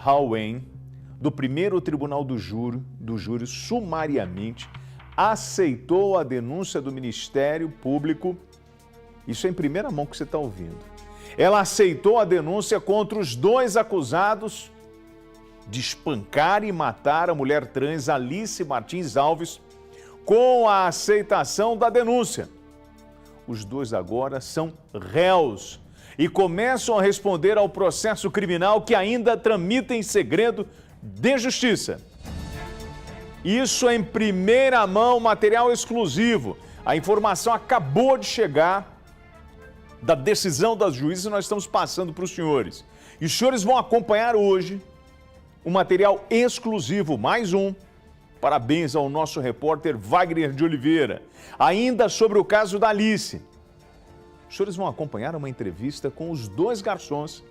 Halwen, do primeiro tribunal do júri, sumariamente aceitou a denúncia do Ministério Público. Isso é em primeira mão que você está ouvindo. Ela aceitou a denúncia contra os dois acusados de espancar e matar a mulher trans Alice Martins Alves, com a aceitação da denúncia. Os dois agora são réus e começam a responder ao processo criminal que ainda tramita em segredo de justiça. Isso é em primeira mão, material exclusivo. A informação acabou de chegar da decisão das juízes e nós estamos passando para os senhores. E os senhores vão acompanhar hoje um material exclusivo, mais um. Parabéns ao nosso repórter Wagner de Oliveira. Ainda sobre o caso da Alice. Os senhores vão acompanhar uma entrevista com os dois garçons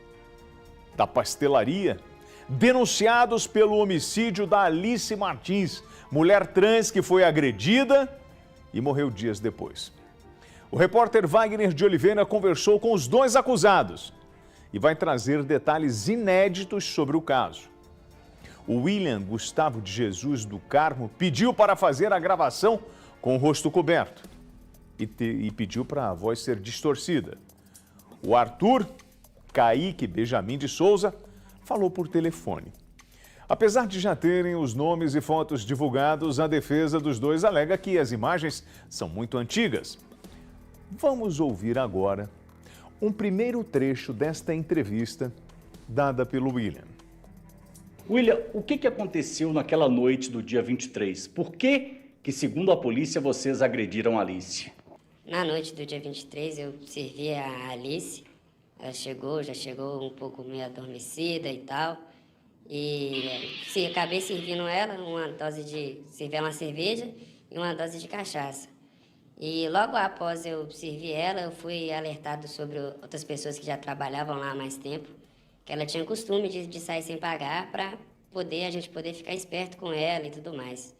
da pastelaria denunciados pelo homicídio da Alice Martins, mulher trans que foi agredida e morreu dias depois. O repórter Wagner de Oliveira conversou com os dois acusados e vai trazer detalhes inéditos sobre o caso. O William Gustavo de Jesus do Carmo pediu para fazer a gravação com o rosto coberto e pediu para a voz ser distorcida. O Arthur Kaique Benjamin de Souza falou por telefone. Apesar de já terem os nomes e fotos divulgados, a defesa dos dois alega que as imagens são muito antigas. Vamos ouvir agora um primeiro trecho desta entrevista dada pelo William. William, o que aconteceu naquela noite do dia 23? Por que, segundo a polícia, vocês agrediram a Alice? Na noite do dia 23, eu servi a Alice. Ela já chegou um pouco meio adormecida e tal. E sim, acabei servindo ela servir uma cerveja e uma dose de cachaça. E logo após eu servir ela, eu fui alertado sobre outras pessoas que já trabalhavam lá há mais tempo, que ela tinha costume de sair sem pagar para a gente poder ficar esperto com ela e tudo mais.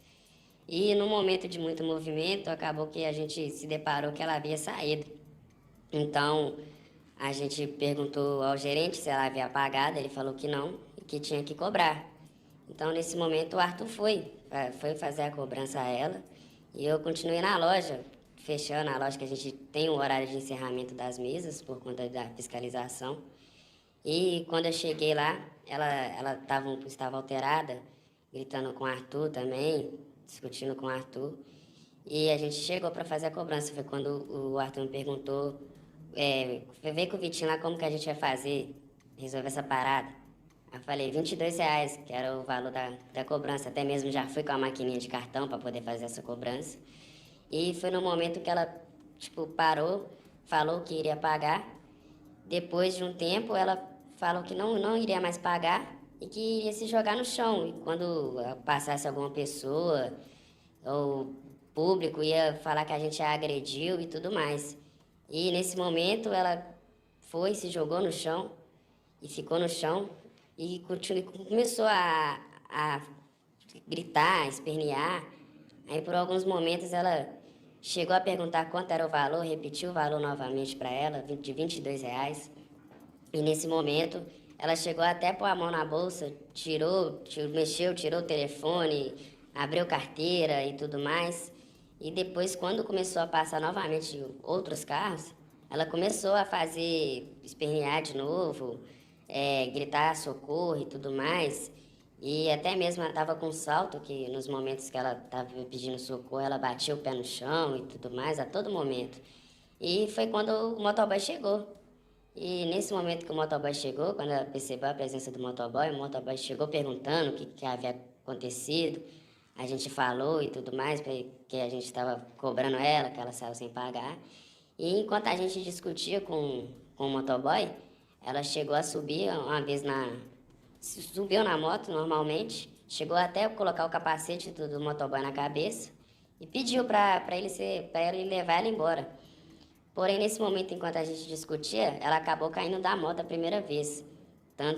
E no momento de muito movimento, acabou que a gente se deparou que ela havia saído. Então, a gente perguntou ao gerente se ela havia pagado, ele falou que não e que tinha que cobrar. Então, nesse momento, o Arthur foi fazer a cobrança a ela e eu continuei na loja, fechando a loja, que a gente tem um horário de encerramento das mesas por conta da fiscalização. E quando eu cheguei lá, ela estava alterada, gritando com o Arthur também, discutindo com o Arthur. E a gente chegou para fazer a cobrança. Foi quando o Arthur me perguntou, vem com o Vitinho lá, como que a gente vai resolver essa parada. Eu falei, R$22, que era o valor da cobrança. Até mesmo já fui com a maquininha de cartão para poder fazer essa cobrança. E foi no momento que ela, parou, falou que iria pagar. Depois de um tempo, ela falou que não iria mais pagar e que iria se jogar no chão. E quando passasse alguma pessoa ou público, ia falar que a gente a agrediu e tudo mais. E nesse momento, ela se jogou no chão e ficou no chão e começou a gritar, a espernear. Aí, por alguns momentos, ela chegou a perguntar quanto era o valor, repetiu o valor novamente para ela, de R$22. E nesse momento, ela chegou até a pôr a mão na bolsa, tirou o telefone, abriu carteira e tudo mais. E depois, quando começou a passar novamente outros carros, ela começou a espernear de novo, gritar socorro e tudo mais. E até mesmo ela estava com salto, que nos momentos que ela estava pedindo socorro, ela batia o pé no chão e tudo mais, a todo momento. E foi quando o motoboy chegou. E nesse momento que o motoboy chegou, quando ela percebeu a presença do motoboy, o motoboy chegou perguntando o que havia acontecido. A gente falou e tudo mais, porque a gente estava cobrando ela, que ela saiu sem pagar. E enquanto a gente discutia com o motoboy, ela chegou a subir uma vez subiu na moto normalmente, chegou até colocar o capacete do motoboy na cabeça e pediu para ele levar ela embora. Porém, nesse momento, enquanto a gente discutia, ela acabou caindo da moto a primeira vez.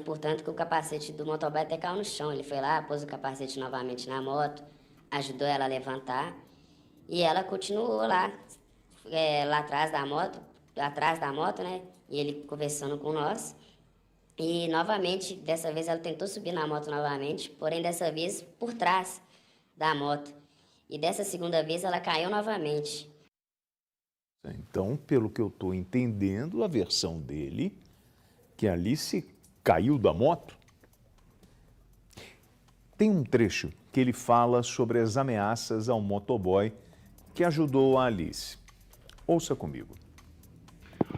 Portanto, que o capacete do motoboy até caiu no chão. Ele foi lá, pôs o capacete novamente na moto, ajudou ela a levantar e ela continuou lá atrás da moto, né? E ele conversando com nós. E novamente, dessa vez ela tentou subir na moto novamente, porém dessa vez por trás da moto. E dessa segunda vez ela caiu novamente. Então, pelo que eu estou entendendo, a versão dele, que a Alice caiu da moto. Tem um trecho que ele fala sobre as ameaças ao motoboy que ajudou a Alice. Ouça comigo.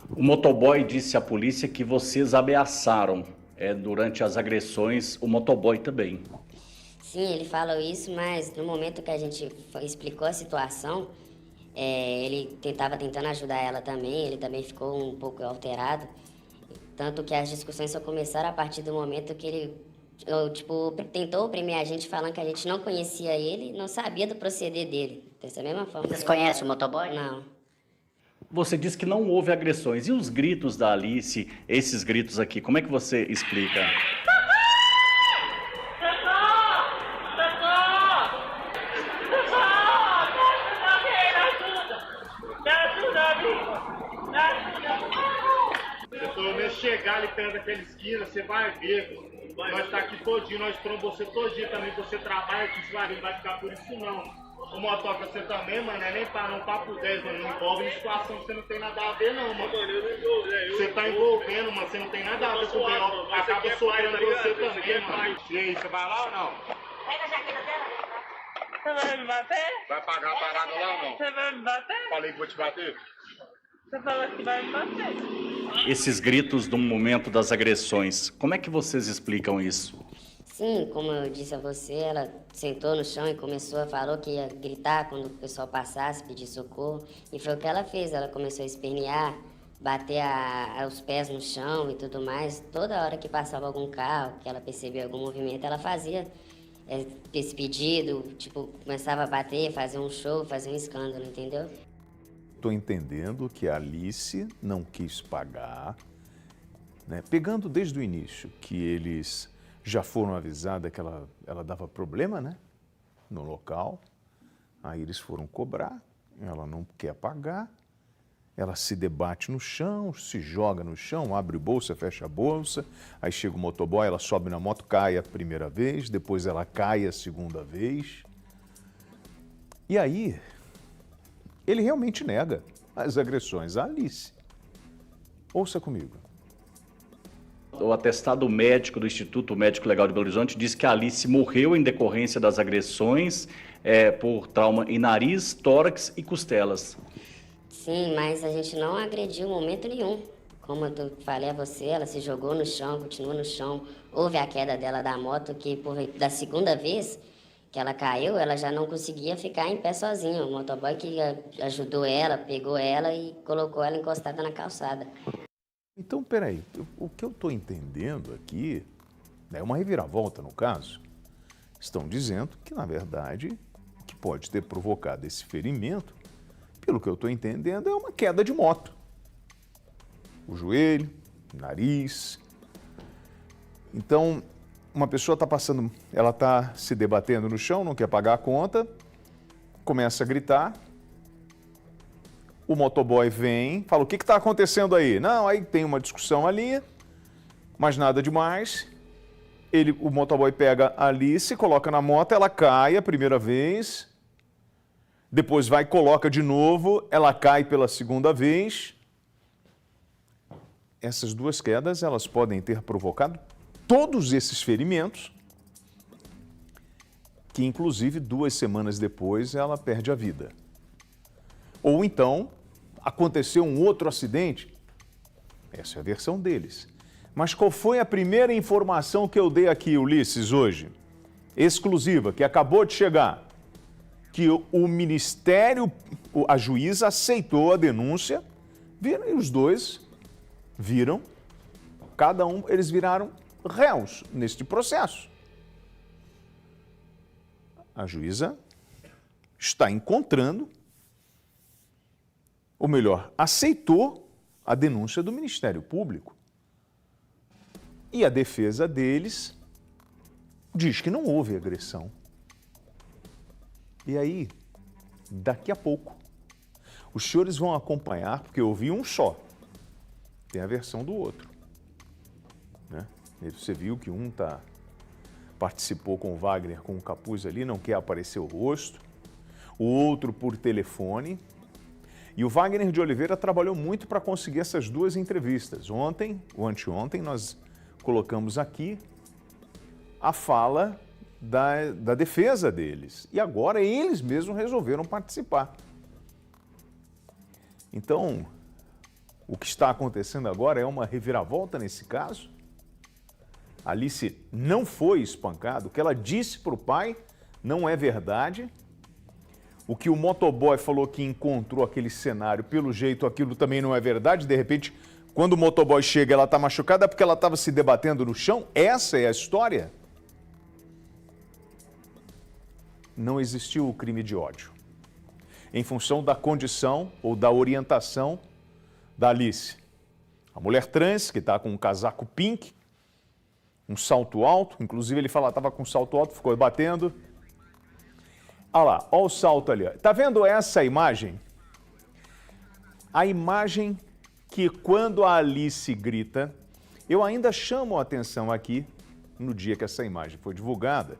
O motoboy disse à polícia que vocês ameaçaram durante as agressões o motoboy também. Sim, ele falou isso, mas no momento que a gente explicou a situação, ele tentando ajudar ela também, ele também ficou um pouco alterado. Tanto que as discussões só começaram a partir do momento que ele tentou oprimir a gente falando que a gente não conhecia ele, não sabia do proceder dele. Dessa mesma forma. Vocês conhecem o motoboy? Não. Você disse que não houve agressões. E os gritos da Alice, esses gritos aqui, como é que você explica? Pelo menos chegar ali perto daquela esquina, você vai ver. Nós tá aqui todinho, nós trombamos você todinho também, você trabalha aqui, você não vai ficar por isso não. O motoca você também, mano, é nem para não papo 10, mano, não envolve em situação que você não tem nada a ver não, mano. Você tá envolvendo, mano, você não tem nada a ver com o B.O., acaba sobrando você também, mano. E aí, você vai lá ou não? Pega a jaqueta dela. Você vai me bater? Vai pagar a parada lá ou não? Você vai me bater? Falei que vou te bater? Você falou que vai me bater. Esses gritos no momento das agressões, como é que vocês explicam isso? Sim, como eu disse a você, ela sentou no chão e falou que ia gritar quando o pessoal passasse, pedir socorro. E foi o que ela fez, ela começou a espernear, bater os pés no chão e tudo mais. Toda hora que passava algum carro, que ela percebia algum movimento, ela fazia esse pedido, começava a bater, fazer um show, fazer um escândalo, entendeu? Estou entendendo que a Alice não quis pagar, né? Pegando desde o início que eles já foram avisados que ela dava problema, né, no local. Aí eles foram cobrar, ela não quer pagar, ela se debate no chão, se joga no chão, abre bolsa, fecha a bolsa, aí chega o motoboy, ela sobe na moto, cai a primeira vez, depois ela cai a segunda vez. E aí, ele realmente nega as agressões à Alice. Ouça comigo. O atestado médico do Instituto Médico Legal de Belo Horizonte diz que a Alice morreu em decorrência das agressões por trauma em nariz, tórax e costelas. Sim, mas a gente não agrediu em momento nenhum. Como eu falei a você, ela se jogou no chão, continuou no chão. Houve a queda dela da moto, que da segunda vez que ela caiu, ela já não conseguia ficar em pé sozinha. O motoboy que ajudou ela, pegou ela e colocou ela encostada na calçada. Então, peraí, o que eu estou entendendo aqui é uma reviravolta no caso. Estão dizendo que, na verdade, o que pode ter provocado esse ferimento, pelo que eu estou entendendo, é uma queda de moto. O joelho, o nariz. Então, uma pessoa está passando, ela está se debatendo no chão, não quer pagar a conta, começa a gritar. O motoboy vem, fala, o que está acontecendo aí? Não, aí tem uma discussão ali, mas nada demais. O motoboy pega a Alice, coloca na moto, ela cai a primeira vez, depois vai e coloca de novo, ela cai pela segunda vez. Essas duas quedas, elas podem ter provocado todos esses ferimentos, que inclusive 2 semanas depois ela perde a vida. Ou então, aconteceu um outro acidente. Essa é a versão deles. Mas qual foi a primeira informação que eu dei aqui, Ulisses, hoje? Exclusiva, que acabou de chegar. Que o Ministério, a juíza aceitou a denúncia, e os dois viram, eles viraram réus neste processo. A juíza está encontrando, ou melhor, aceitou a denúncia do Ministério Público. E a defesa deles diz que não houve agressão. E aí, daqui a pouco, os senhores vão acompanhar, porque eu ouvi um só, tem a versão do outro, né? Você viu que um participou com o Wagner com o capuz ali, não quer aparecer o rosto. O outro por telefone. E o Wagner de Oliveira trabalhou muito para conseguir essas duas entrevistas. Ontem, ou anteontem, nós colocamos aqui a fala da defesa deles. E agora eles mesmos resolveram participar. Então, o que está acontecendo agora é uma reviravolta nesse caso. A Alice não foi espancada. O que ela disse para o pai não é verdade. O que o motoboy falou que encontrou aquele cenário, pelo jeito aquilo também não é verdade. De repente, quando o motoboy chega, ela está machucada porque ela estava se debatendo no chão. Essa é a história. Não existiu o crime de ódio. Em função da condição ou da orientação da Alice. A mulher trans, que está com um casaco pink, um salto alto, inclusive ele fala que estava com um salto alto, ficou batendo. Olha lá, olha o salto ali. Está vendo essa imagem? A imagem que quando a Alice grita, eu ainda chamo a atenção aqui, no dia que essa imagem foi divulgada,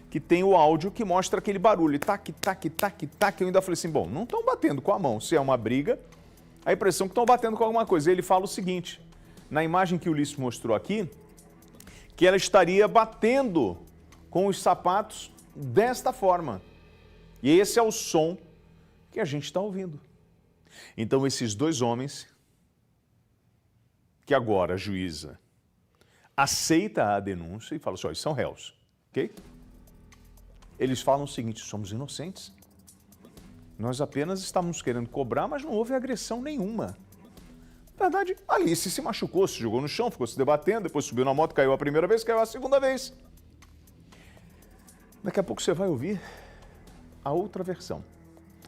que tem o áudio que mostra aquele barulho, tac, tac, tac, tac. Eu ainda falei assim, bom, não estão batendo com a mão, se é uma briga, a impressão que estão batendo com alguma coisa. Ele fala o seguinte, na imagem que o Ulisses mostrou aqui, que ela estaria batendo com os sapatos desta forma. E esse é o som que a gente está ouvindo. Então, esses dois homens, que agora a juíza aceita a denúncia e fala assim, são réus, ok? Eles falam o seguinte, somos inocentes. Nós apenas estávamos querendo cobrar, mas não houve agressão nenhuma. Na verdade, Alice se machucou, se jogou no chão, ficou se debatendo, depois subiu na moto, caiu a primeira vez, caiu a segunda vez. Daqui a pouco você vai ouvir a outra versão,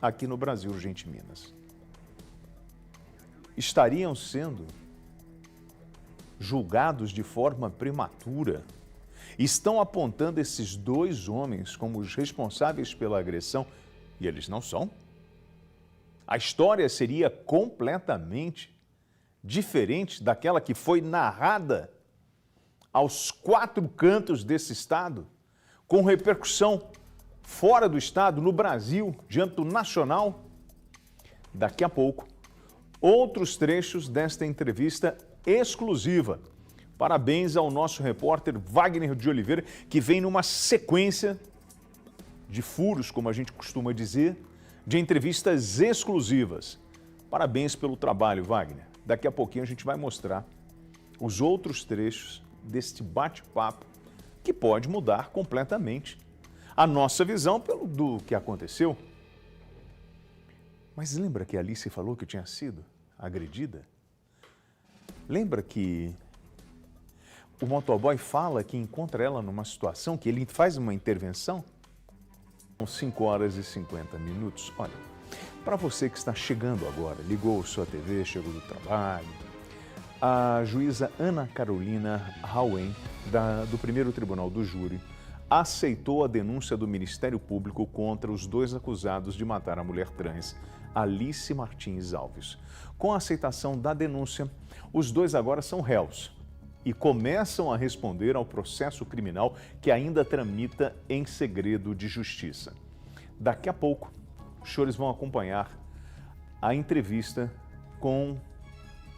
aqui no Brasil Urgente Minas. Estariam sendo julgados de forma prematura. Estão apontando esses dois homens como os responsáveis pela agressão, e eles não são. A história seria completamente diferente daquela que foi narrada aos quatro cantos desse estado, com repercussão fora do estado, no Brasil, diante do nacional. Daqui a pouco, outros trechos desta entrevista exclusiva. Parabéns ao nosso repórter Wagner de Oliveira, que vem numa sequência de furos, como a gente costuma dizer, de entrevistas exclusivas. Parabéns pelo trabalho, Wagner. Daqui a pouquinho a gente vai mostrar os outros trechos deste bate-papo que pode mudar completamente a nossa visão do que aconteceu. Mas lembra que a Alice falou que tinha sido agredida? Lembra que o motoboy fala que encontra ela numa situação, que ele faz uma intervenção? São 5 horas e 50 minutos. Olha, para você que está chegando agora, ligou sua TV, chegou do trabalho, a juíza Ana Carolina Rauen, do Primeiro Tribunal do Júri, aceitou a denúncia do Ministério Público contra os dois acusados de matar a mulher trans, Alice Martins Alves. Com a aceitação da denúncia, os dois agora são réus e começam a responder ao processo criminal que ainda tramita em segredo de justiça. Daqui a pouco, os senhores vão acompanhar a entrevista com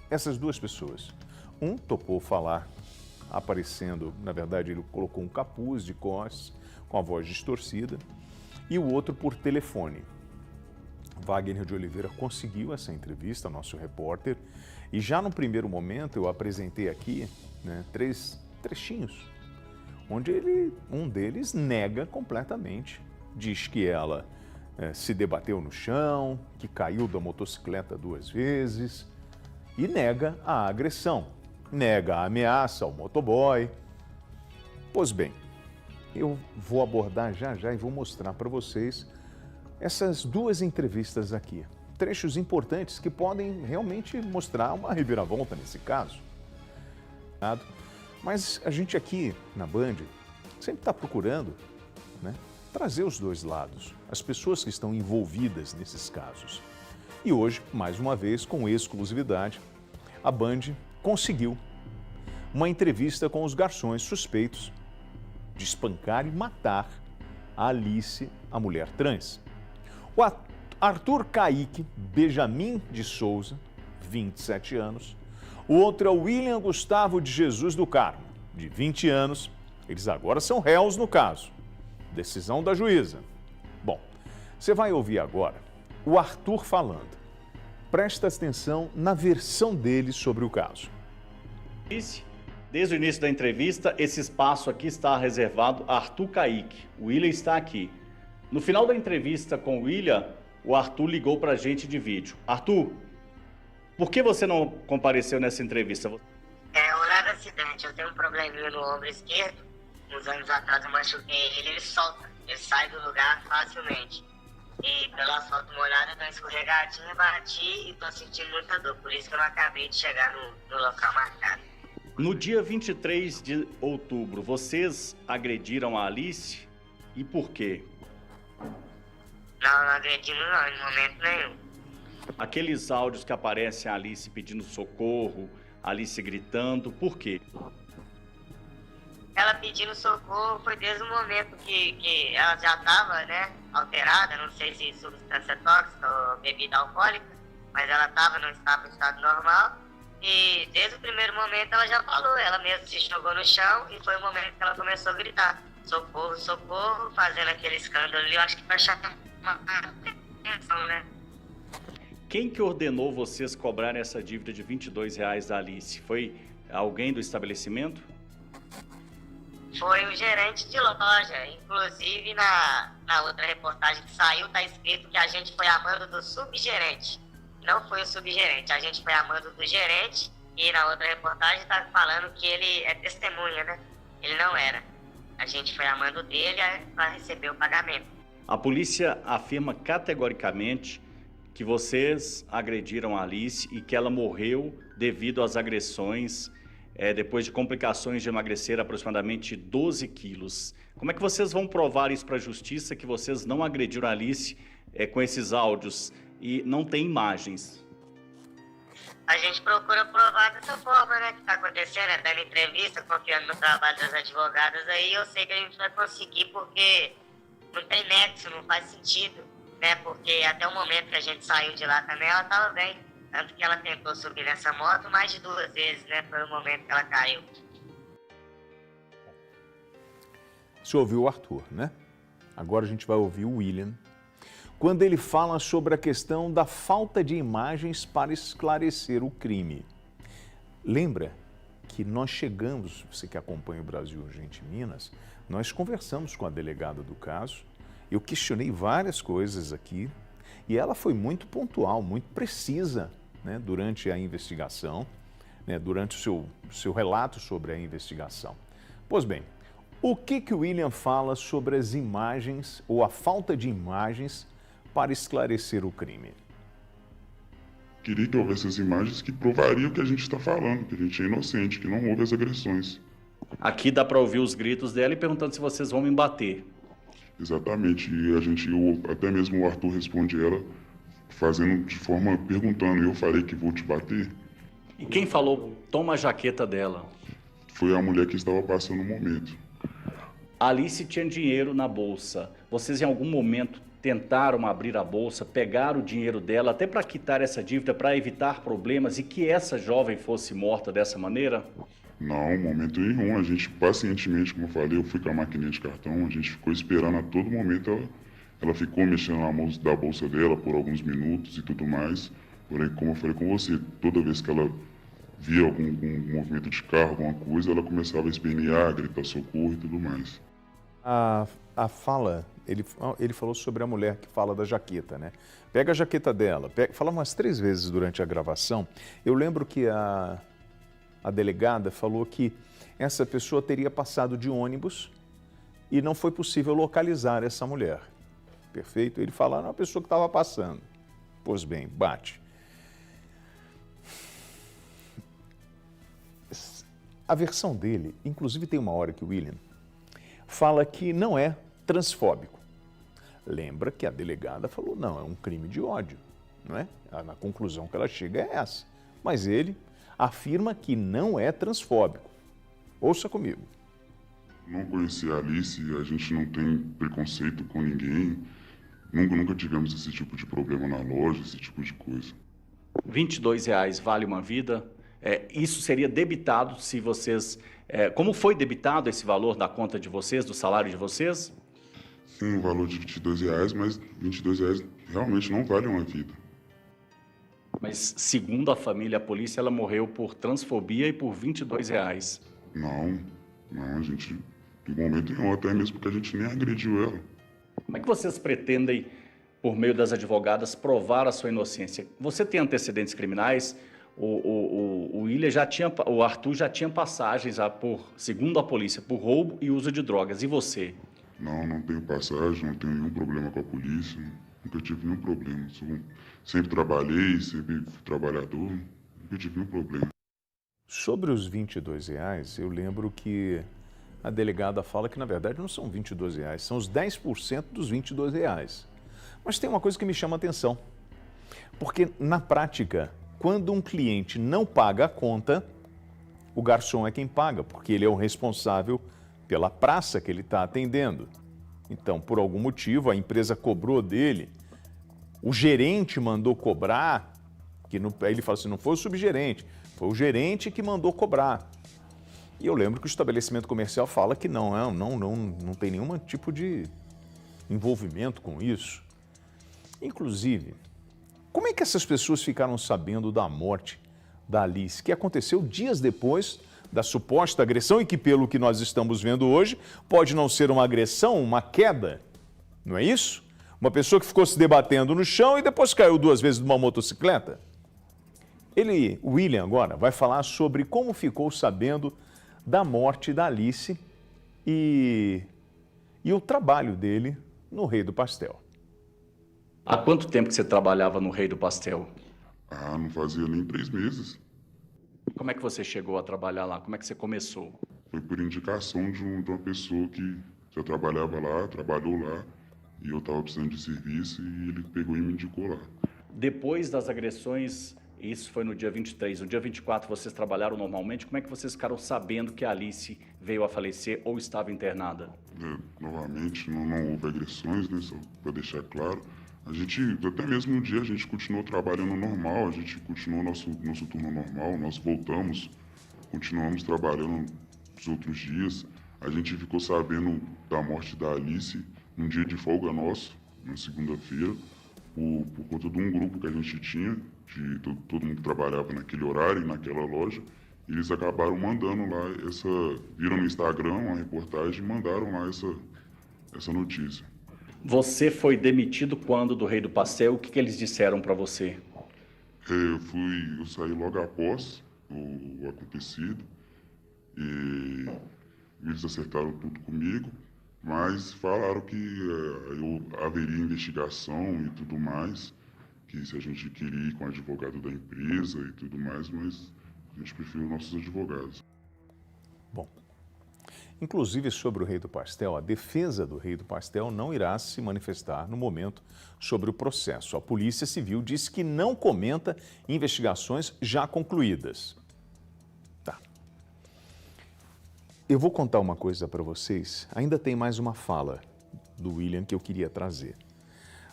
essas duas pessoas. Um topou falar aparecendo, na verdade ele colocou um capuz de costas com a voz distorcida, e o outro por telefone. Wagner de Oliveira conseguiu essa entrevista, nosso repórter, e já no primeiro momento eu apresentei aqui 3 trechinhos, onde um deles nega completamente, diz que ela se debateu no chão, que caiu da motocicleta 2 vezes, e nega a agressão, nega a ameaça ao motoboy. Pois bem, eu vou abordar já e vou mostrar para vocês essas duas entrevistas aqui. Trechos importantes que podem realmente mostrar uma reviravolta nesse caso. Mas a gente aqui na Band sempre está procurando trazer os dois lados, as pessoas que estão envolvidas nesses casos. E hoje, mais uma vez, com exclusividade, a Band conseguiu uma entrevista com os garçons suspeitos de espancar e matar a Alice, a mulher trans. O Arthur Kaique Benjamin de Souza, 27 anos. O outro é o William Gustavo de Jesus do Carmo, de 20 anos. Eles agora são réus no caso. Decisão da juíza. Bom, você vai ouvir agora o Arthur falando. Presta atenção na versão dele sobre o caso. Desde o início da entrevista, esse espaço aqui está reservado a Arthur Kaique. O William está aqui. No final da entrevista com o William, o Arthur ligou para a gente de vídeo. Arthur, por que você não compareceu nessa entrevista? Horário do acidente, eu tenho um probleminha no ombro esquerdo. Uns anos atrás eu machuquei ele solta. Ele sai do lugar facilmente. E pelo asfalto molhado eu dei uma escorregadinha, bati e tô sentindo muita dor. Por isso que eu não acabei de chegar no local marcado. No dia 23 de outubro, vocês agrediram a Alice e por quê? Não agredimos não, em momento nenhum. Aqueles áudios que aparecem a Alice pedindo socorro, Alice gritando, por quê? Ela pedindo socorro foi desde o momento que ela já estava, né, alterada, não sei se substância tóxica ou bebida alcoólica, mas ela não estava em estado normal. E desde o primeiro momento ela já falou, ela mesma se jogou no chão e foi o momento que ela começou a gritar. Socorro, socorro, fazendo aquele escândalo ali, eu acho que vai chamar atenção, né? Quem que ordenou vocês cobrarem essa dívida de R$22 da Alice? Foi alguém do estabelecimento? Foi o gerente de loja, inclusive na outra reportagem que saiu, tá escrito que a gente foi a mando do subgerente. Não foi o subgerente, a gente foi a mando do gerente e na outra reportagem tá falando que ele é testemunha, né? Ele não era. A gente foi a mando dele para receber o pagamento. A polícia afirma categoricamente que vocês agrediram a Alice e que ela morreu devido às agressões, depois de complicações de emagrecer aproximadamente 12 quilos. Como é que vocês vão provar isso para a justiça, que vocês não agrediram a Alice com esses áudios e não tem imagens? A gente procura provar dessa forma, né, que tá acontecendo, dando entrevista, confiando no trabalho das advogadas aí, eu sei que a gente vai conseguir porque não tem nexo, não faz sentido, né, porque até o momento que a gente saiu de lá também, ela tava bem, tanto que ela tentou subir nessa moto mais de 2 vezes, né, foi o momento que ela caiu. Você ouviu o Arthur, né? Agora a gente vai ouvir o William, quando ele fala sobre a questão da falta de imagens para esclarecer o crime. Lembra que nós chegamos, você que acompanha o Brasil Urgente Minas, nós conversamos com a delegada do caso, eu questionei várias coisas aqui e ela foi muito pontual, muito precisa, né, durante a investigação, né, durante o seu relato sobre a investigação. Pois bem, o que o William fala sobre as imagens ou a falta de imagens para esclarecer o crime? Queria que houvesse as imagens que provariam o que a gente está falando, que a gente é inocente, que não houve as agressões. Aqui dá para ouvir os gritos dela e perguntando se vocês vão me bater. Exatamente, e até mesmo o Arthur responde ela, fazendo de forma, perguntando, eu falei que vou te bater? E quem falou, toma a jaqueta dela? Foi a mulher que estava passando o momento. A Alice tinha dinheiro na bolsa. Vocês em algum momento tentaram abrir a bolsa, pegar o dinheiro dela, até para quitar essa dívida, para evitar problemas e que essa jovem fosse morta dessa maneira? Não, momento nenhum. A gente pacientemente, como eu falei, eu fui com a maquininha de cartão, a gente ficou esperando a todo momento. Ela ficou mexendo na mão da bolsa dela por alguns minutos e tudo mais. Porém, como eu falei com você, toda vez que ela via algum movimento de carro, alguma coisa, ela começava a espernear, gritar socorro e tudo mais. A fala, ele falou sobre a mulher que fala da jaqueta, né? Pega a jaqueta dela, fala umas 3 vezes durante a gravação. Eu lembro que a delegada falou que essa pessoa teria passado de ônibus e não foi possível localizar essa mulher. Perfeito? Ele fala, era uma pessoa que estava passando. Pois bem, bate. A versão dele, inclusive tem uma hora que o William fala que não é transfóbico. Lembra que a delegada falou, não, é um crime de ódio, não é? Na conclusão que ela chega é essa. Mas ele afirma que não é transfóbico. Ouça comigo. Não conheci a Alice, a gente não tem preconceito com ninguém. Nunca tivemos esse tipo de problema na loja, esse tipo de coisa. R$22 vale uma vida? Isso seria debitado se vocês... como foi debitado esse valor da conta de vocês, do salário de vocês? Sim, o valor de R$22, mas R$22 realmente não vale uma vida. Mas, segundo a família, a polícia, ela morreu por transfobia e por R$22. Não, a gente, de momento nenhum, até mesmo porque a gente nem agrediu ela. Como é que vocês pretendem, por meio das advogadas, provar a sua inocência? Você tem antecedentes criminais? O Arthur já tinha passagens, segundo a polícia, por roubo e uso de drogas. E você? Não tenho passagem, não tenho nenhum problema com a polícia, nunca tive nenhum problema. Sempre trabalhei, sempre fui trabalhador, nunca tive nenhum problema. Sobre os R$22, eu lembro que a delegada fala que, na verdade, não são R$22, são os 10% dos R$22. Mas tem uma coisa que me chama a atenção, porque, na prática, quando um cliente não paga a conta, o garçom é quem paga, porque ele é o responsável pela praça que ele está atendendo. Então, por algum motivo, a empresa cobrou dele, o gerente mandou cobrar, aí ele fala assim, não foi o subgerente, foi o gerente que mandou cobrar. E eu lembro que o estabelecimento comercial fala que não tem nenhum tipo de envolvimento com isso. Inclusive, como é que essas pessoas ficaram sabendo da morte da Alice, que aconteceu dias depois da suposta agressão e que, pelo que nós estamos vendo hoje, pode não ser uma agressão, uma queda, não é isso? Uma pessoa que ficou se debatendo no chão e depois caiu 2 vezes de uma motocicleta. O William, agora, vai falar sobre como ficou sabendo da morte da Alice e o trabalho dele no Rei do Pastel. Há quanto tempo que você trabalhava no Rei do Pastel? Não fazia nem 3 meses. Como é que você chegou a trabalhar lá? Como é que você começou? Foi por indicação de uma pessoa que já trabalhava lá, trabalhou lá, e eu estava precisando de serviço e ele pegou e me indicou lá. Depois das agressões, isso foi no dia 23, no dia 24 vocês trabalharam normalmente, como é que vocês ficaram sabendo que a Alice veio a falecer ou estava internada? Novamente, não houve agressões, né, só para deixar claro. A gente, até mesmo no dia, a gente continuou trabalhando normal, a gente continuou nosso turno normal, nós voltamos, continuamos trabalhando os outros dias. A gente ficou sabendo da morte da Alice num dia de folga nosso, na segunda-feira, por conta de um grupo que a gente tinha, de todo mundo que trabalhava naquele horário, naquela loja. Eles acabaram mandando lá viram no Instagram uma reportagem e mandaram lá essa notícia. Você foi demitido quando do Rei do Pastel? O que eles disseram para você? Eu saí logo após o acontecido e eles acertaram tudo comigo, mas falaram que haveria investigação e tudo mais, que se a gente queria ir com o advogado da empresa e tudo mais, mas a gente preferiu nossos advogados. Bom, inclusive sobre o Rei do Pastel, a defesa do Rei do Pastel não irá se manifestar no momento sobre o processo. A Polícia Civil disse que não comenta investigações já concluídas. Tá. Eu vou contar uma coisa para vocês. Ainda tem mais uma fala do William que eu queria trazer.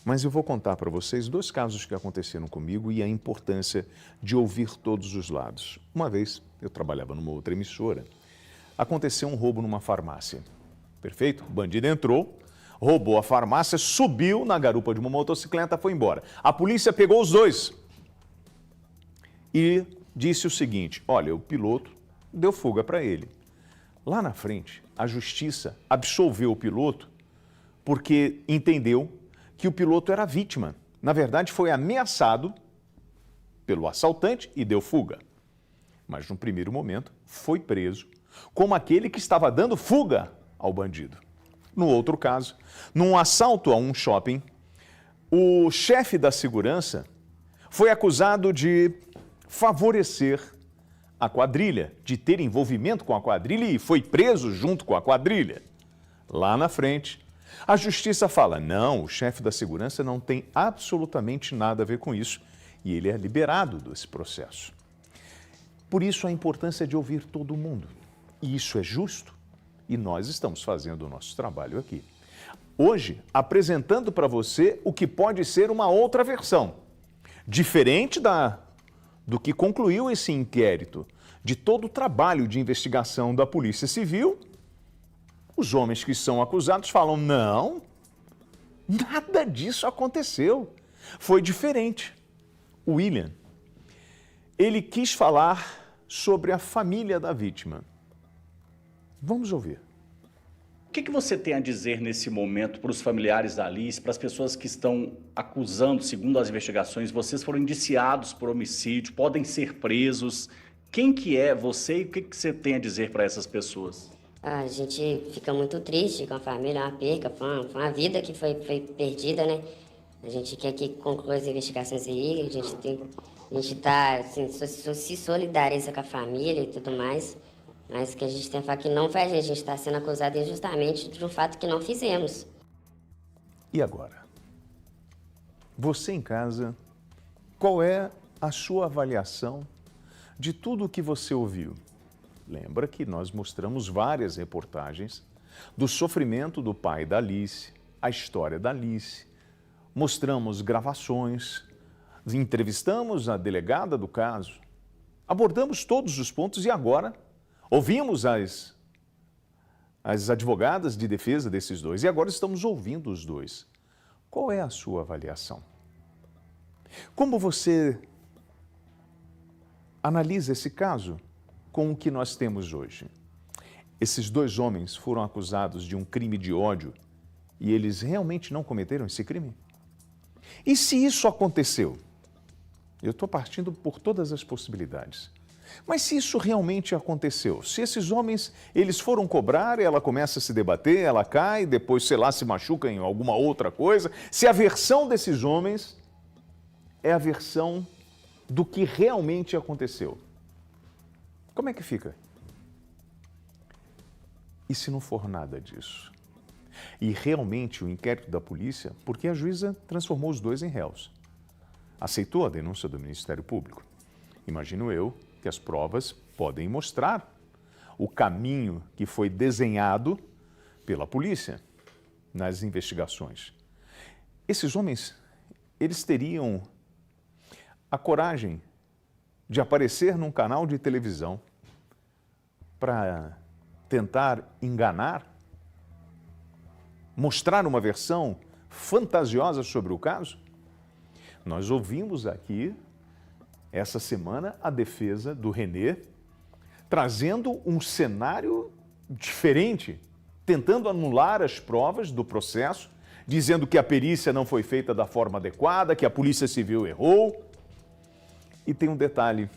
Mas eu vou contar para vocês 2 casos que aconteceram comigo e a importância de ouvir todos os lados. Uma vez, eu trabalhava numa outra emissora, aconteceu um roubo numa farmácia. Perfeito? O bandido entrou, roubou a farmácia, subiu na garupa de uma motocicleta e foi embora. A polícia pegou os 2 e disse o seguinte, olha, o piloto deu fuga para ele. Lá na frente, a justiça absolveu o piloto porque entendeu que o piloto era vítima. Na verdade, foi ameaçado pelo assaltante e deu fuga. Mas, no primeiro momento, foi preso como aquele que estava dando fuga ao bandido. No outro caso, num assalto a um shopping, o chefe da segurança foi acusado de favorecer a quadrilha, de ter envolvimento com a quadrilha e foi preso junto com a quadrilha. Lá na frente, a justiça fala, não, o chefe da segurança não tem absolutamente nada a ver com isso e ele é liberado desse processo. Por isso a importância de ouvir todo mundo. E isso é justo? E nós estamos fazendo o nosso trabalho aqui. Hoje, apresentando para você o que pode ser uma outra versão, diferente do que concluiu esse inquérito, de todo o trabalho de investigação da Polícia Civil. Os homens que são acusados falam, não, nada disso aconteceu, foi diferente. O William, ele quis falar sobre a família da vítima. Vamos ouvir. O que você tem a dizer nesse momento para os familiares da Alice, para as pessoas que estão acusando, segundo as investigações, vocês foram indiciados por homicídio, podem ser presos. Quem que é você e o que você tem a dizer para essas pessoas? A gente fica muito triste com a família, uma perca, foi uma vida que foi perdida, né? A gente quer que conclua as investigações aí, a gente está assim, se solidariza com a família e tudo mais. Mas que a gente tem que falar que não faz, a gente está sendo acusado injustamente de um fato que não fizemos. E agora? Você em casa, qual é a sua avaliação de tudo o que você ouviu? Lembra que nós mostramos várias reportagens do sofrimento do pai da Alice, a história da Alice, mostramos gravações, entrevistamos a delegada do caso, abordamos todos os pontos e agora ouvimos as advogadas de defesa desses dois e agora estamos ouvindo os dois. Qual é a sua avaliação? Como você analisa esse caso com o que nós temos hoje? Esses dois homens foram acusados de um crime de ódio e eles realmente não cometeram esse crime? E se isso aconteceu? Eu estou partindo por todas as possibilidades. Mas se isso realmente aconteceu, se esses homens, eles foram cobrar, ela começa a se debater, ela cai, depois, sei lá, se machuca em alguma outra coisa, se a versão desses homens é a versão do que realmente aconteceu, como é que fica? E se não for nada disso? E realmente o inquérito da polícia, porque a juíza transformou os dois em réus, aceitou a denúncia do Ministério Público. Imagino eu que as provas podem mostrar o caminho que foi desenhado pela polícia nas investigações. Esses homens, eles teriam a coragem de aparecer num canal de televisão para tentar enganar, mostrar uma versão fantasiosa sobre o caso? Nós ouvimos aqui essa semana a defesa do Renê trazendo um cenário diferente, tentando anular as provas do processo, dizendo que a perícia não foi feita da forma adequada, que a Polícia Civil errou. E tem um detalhe,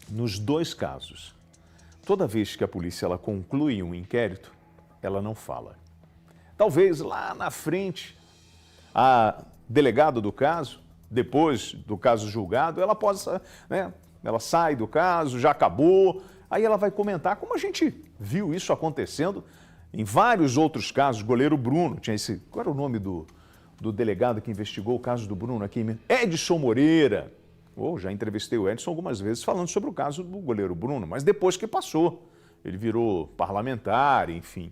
nos dois casos, toda vez que a polícia ela conclui um inquérito, ela não fala. Talvez lá na frente, a delegada do caso, depois do caso julgado, ela possa, né, ela sai do caso, já acabou, aí ela vai comentar, como a gente viu isso acontecendo em vários outros casos. O goleiro Bruno, tinha esse, qual era o nome do delegado que investigou o caso do Bruno aqui? Edson Moreira. Já entrevistei o Edson algumas vezes falando sobre o caso do goleiro Bruno, mas depois que passou, ele virou parlamentar, enfim.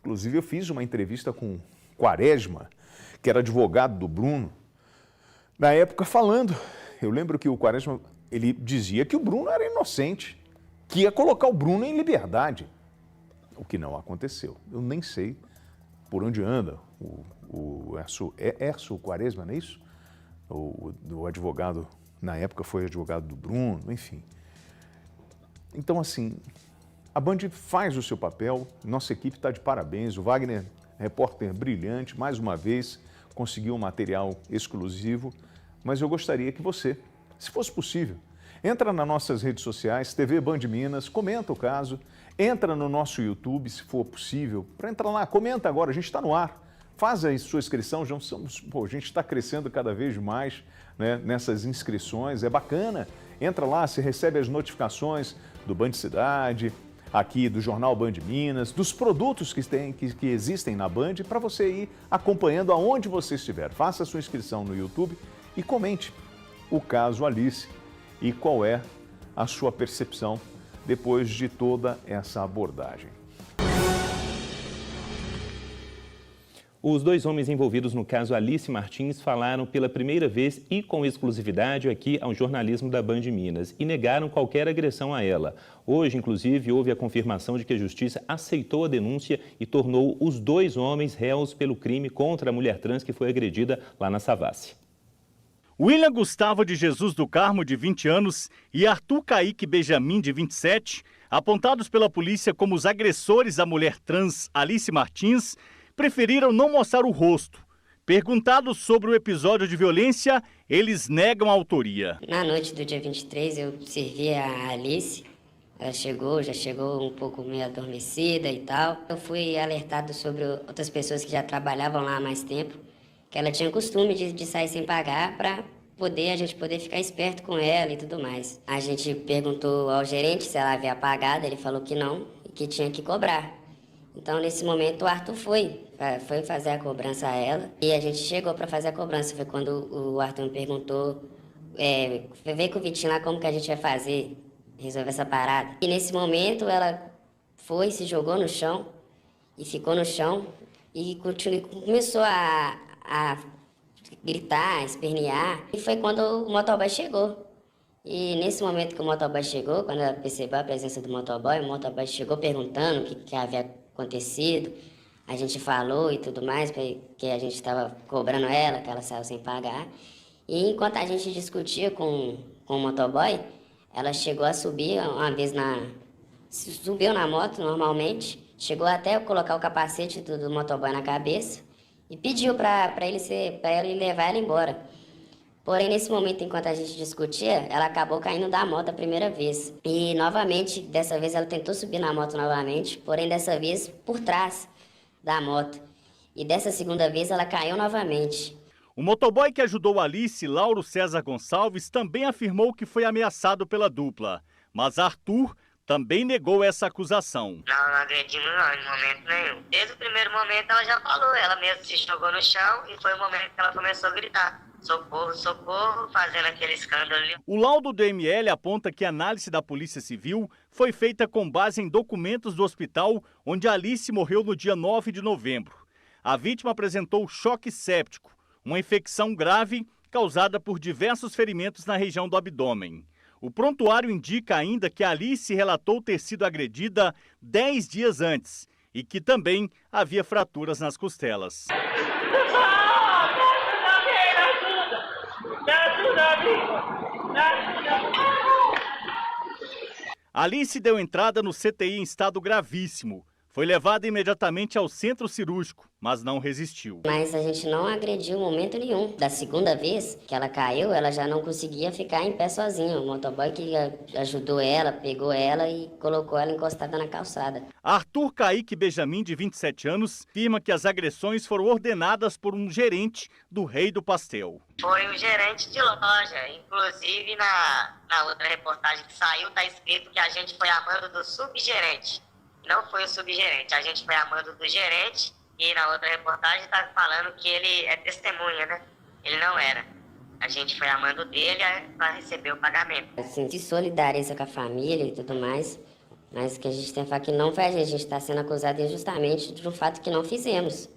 Inclusive eu fiz uma entrevista com Quaresma, que era advogado do Bruno, na época falando, eu lembro que o Quaresma, ele dizia que o Bruno era inocente, que ia colocar o Bruno em liberdade, o que não aconteceu. Eu nem sei por onde anda o Erso Quaresma, não é isso? O advogado, na época foi advogado do Bruno, enfim. Então, assim, a Band faz o seu papel, nossa equipe está de parabéns, o Wagner, repórter brilhante, mais uma vez, conseguiu um material exclusivo, mas eu gostaria que você, se fosse possível, entra nas nossas redes sociais, TV Band Minas, comenta o caso, entra no nosso YouTube, se for possível, para entrar lá, comenta agora, a gente está no ar, faz a sua inscrição, já somos, a gente está crescendo cada vez mais, né, nessas inscrições, é bacana, entra lá, você recebe as notificações do Band Cidade, aqui do Jornal Band Minas, dos produtos que existem na Band, para você ir acompanhando aonde você estiver. Faça a sua inscrição no YouTube e comente o caso Alice e qual é a sua percepção depois de toda essa abordagem. Os dois homens envolvidos no caso Alice Martins falaram pela primeira vez e com exclusividade aqui ao jornalismo da Band Minas e negaram qualquer agressão a ela. Hoje, inclusive, houve a confirmação de que a Justiça aceitou a denúncia e tornou os dois homens réus pelo crime contra a mulher trans que foi agredida lá na Savassi. William Gustavo de Jesus do Carmo, de 20 anos, e Arthur Kaique Benjamin, de 27, apontados pela polícia como os agressores da mulher trans Alice Martins, preferiram não mostrar o rosto. Perguntados sobre o episódio de violência, eles negam a autoria. Na noite do dia 23, eu servi a Alice. Ela já chegou um pouco meio adormecida e tal. Eu fui alertado sobre outras pessoas que já trabalhavam lá há mais tempo, que ela tinha costume de sair sem pagar para a gente poder ficar esperto com ela e tudo mais. A gente perguntou ao gerente se ela havia pagado, ele falou que não e que tinha que cobrar. Então, nesse momento, o Arthur foi fazer a cobrança a ela e a gente chegou para fazer a cobrança. Foi quando o Arthur me perguntou, veio com o Vitinho lá como que a gente vai fazer, resolver essa parada. E nesse momento, ela se jogou no chão e ficou no chão e começou a gritar, espernear. E foi quando o motoboy chegou. E nesse momento que o motoboy chegou, quando ela percebeu a presença do motoboy, o motoboy chegou perguntando o que havia acontecido. A gente falou e tudo mais, porque a gente estava cobrando ela, que ela saiu sem pagar. E enquanto a gente discutia com o motoboy, ela chegou a subir uma vez subiu na moto normalmente, chegou até a colocar o capacete do motoboy na cabeça e pediu para ele levar ela embora. Porém, nesse momento, enquanto a gente discutia, ela acabou caindo da moto a primeira vez. E, novamente, dessa vez ela tentou subir na moto novamente, porém, dessa vez, por trás da moto. E dessa segunda vez, ela caiu novamente. O motoboy que ajudou Alice, Lauro César Gonçalves, também afirmou que foi ameaçado pela dupla. Mas Arthur também negou essa acusação. Não agredimos não, em momento nenhum. Desde o primeiro momento, ela já falou. Ela mesma se jogou no chão e foi o momento que ela começou a gritar. Socorro, socorro, fazendo aquele escândalo ali. O laudo do ML aponta que a análise da Polícia Civil foi feita com base em documentos do hospital onde Alice morreu no dia 9 de novembro. A vítima apresentou choque séptico, uma infecção grave causada por diversos ferimentos na região do abdômen. O prontuário indica ainda que Alice relatou ter sido agredida 10 dias antes e que também havia fraturas nas costelas. Alice deu entrada no CTI em estado gravíssimo. Foi levada imediatamente ao centro cirúrgico, mas não resistiu. Mas a gente não agrediu em momento nenhum. Da segunda vez que ela caiu, ela já não conseguia ficar em pé sozinha. O motoboy que ajudou ela, pegou ela e colocou ela encostada na calçada. Arthur Kaique Benjamin, de 27 anos, afirma que as agressões foram ordenadas por um gerente do Rei do Pastel. Foi um gerente de loja. Inclusive, na outra reportagem que saiu, está escrito que a gente foi a mando do subgerente. Não foi o subgerente, a gente foi a mando do gerente e na outra reportagem está falando que ele é testemunha, né? Ele não era. A gente foi a mando dele para receber o pagamento. Assim, se solidariza com a família e tudo mais, mas o que a gente tem que falar que não foi a gente está sendo acusado injustamente de um fato que não fizemos.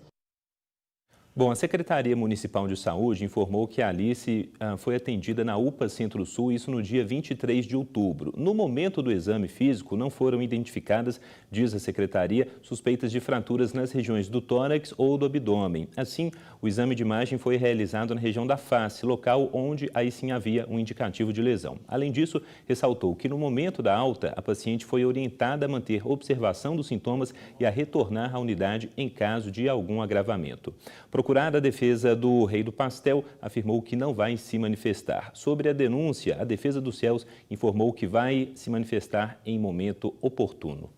Bom, a Secretaria Municipal de Saúde informou que a Alice foi atendida na UPA Centro-Sul, isso no dia 23 de outubro. No momento do exame físico, não foram identificadas, diz a Secretaria, suspeitas de fraturas nas regiões do tórax ou do abdômen. Assim, o exame de imagem foi realizado na região da face, local onde aí sim havia um indicativo de lesão. Além disso, ressaltou que no momento da alta, a paciente foi orientada a manter observação dos sintomas e a retornar à unidade em caso de algum agravamento. Procurada, a defesa do Rei do Pastel afirmou que não vai se manifestar. Sobre a denúncia, a defesa dos Céus informou que vai se manifestar em momento oportuno.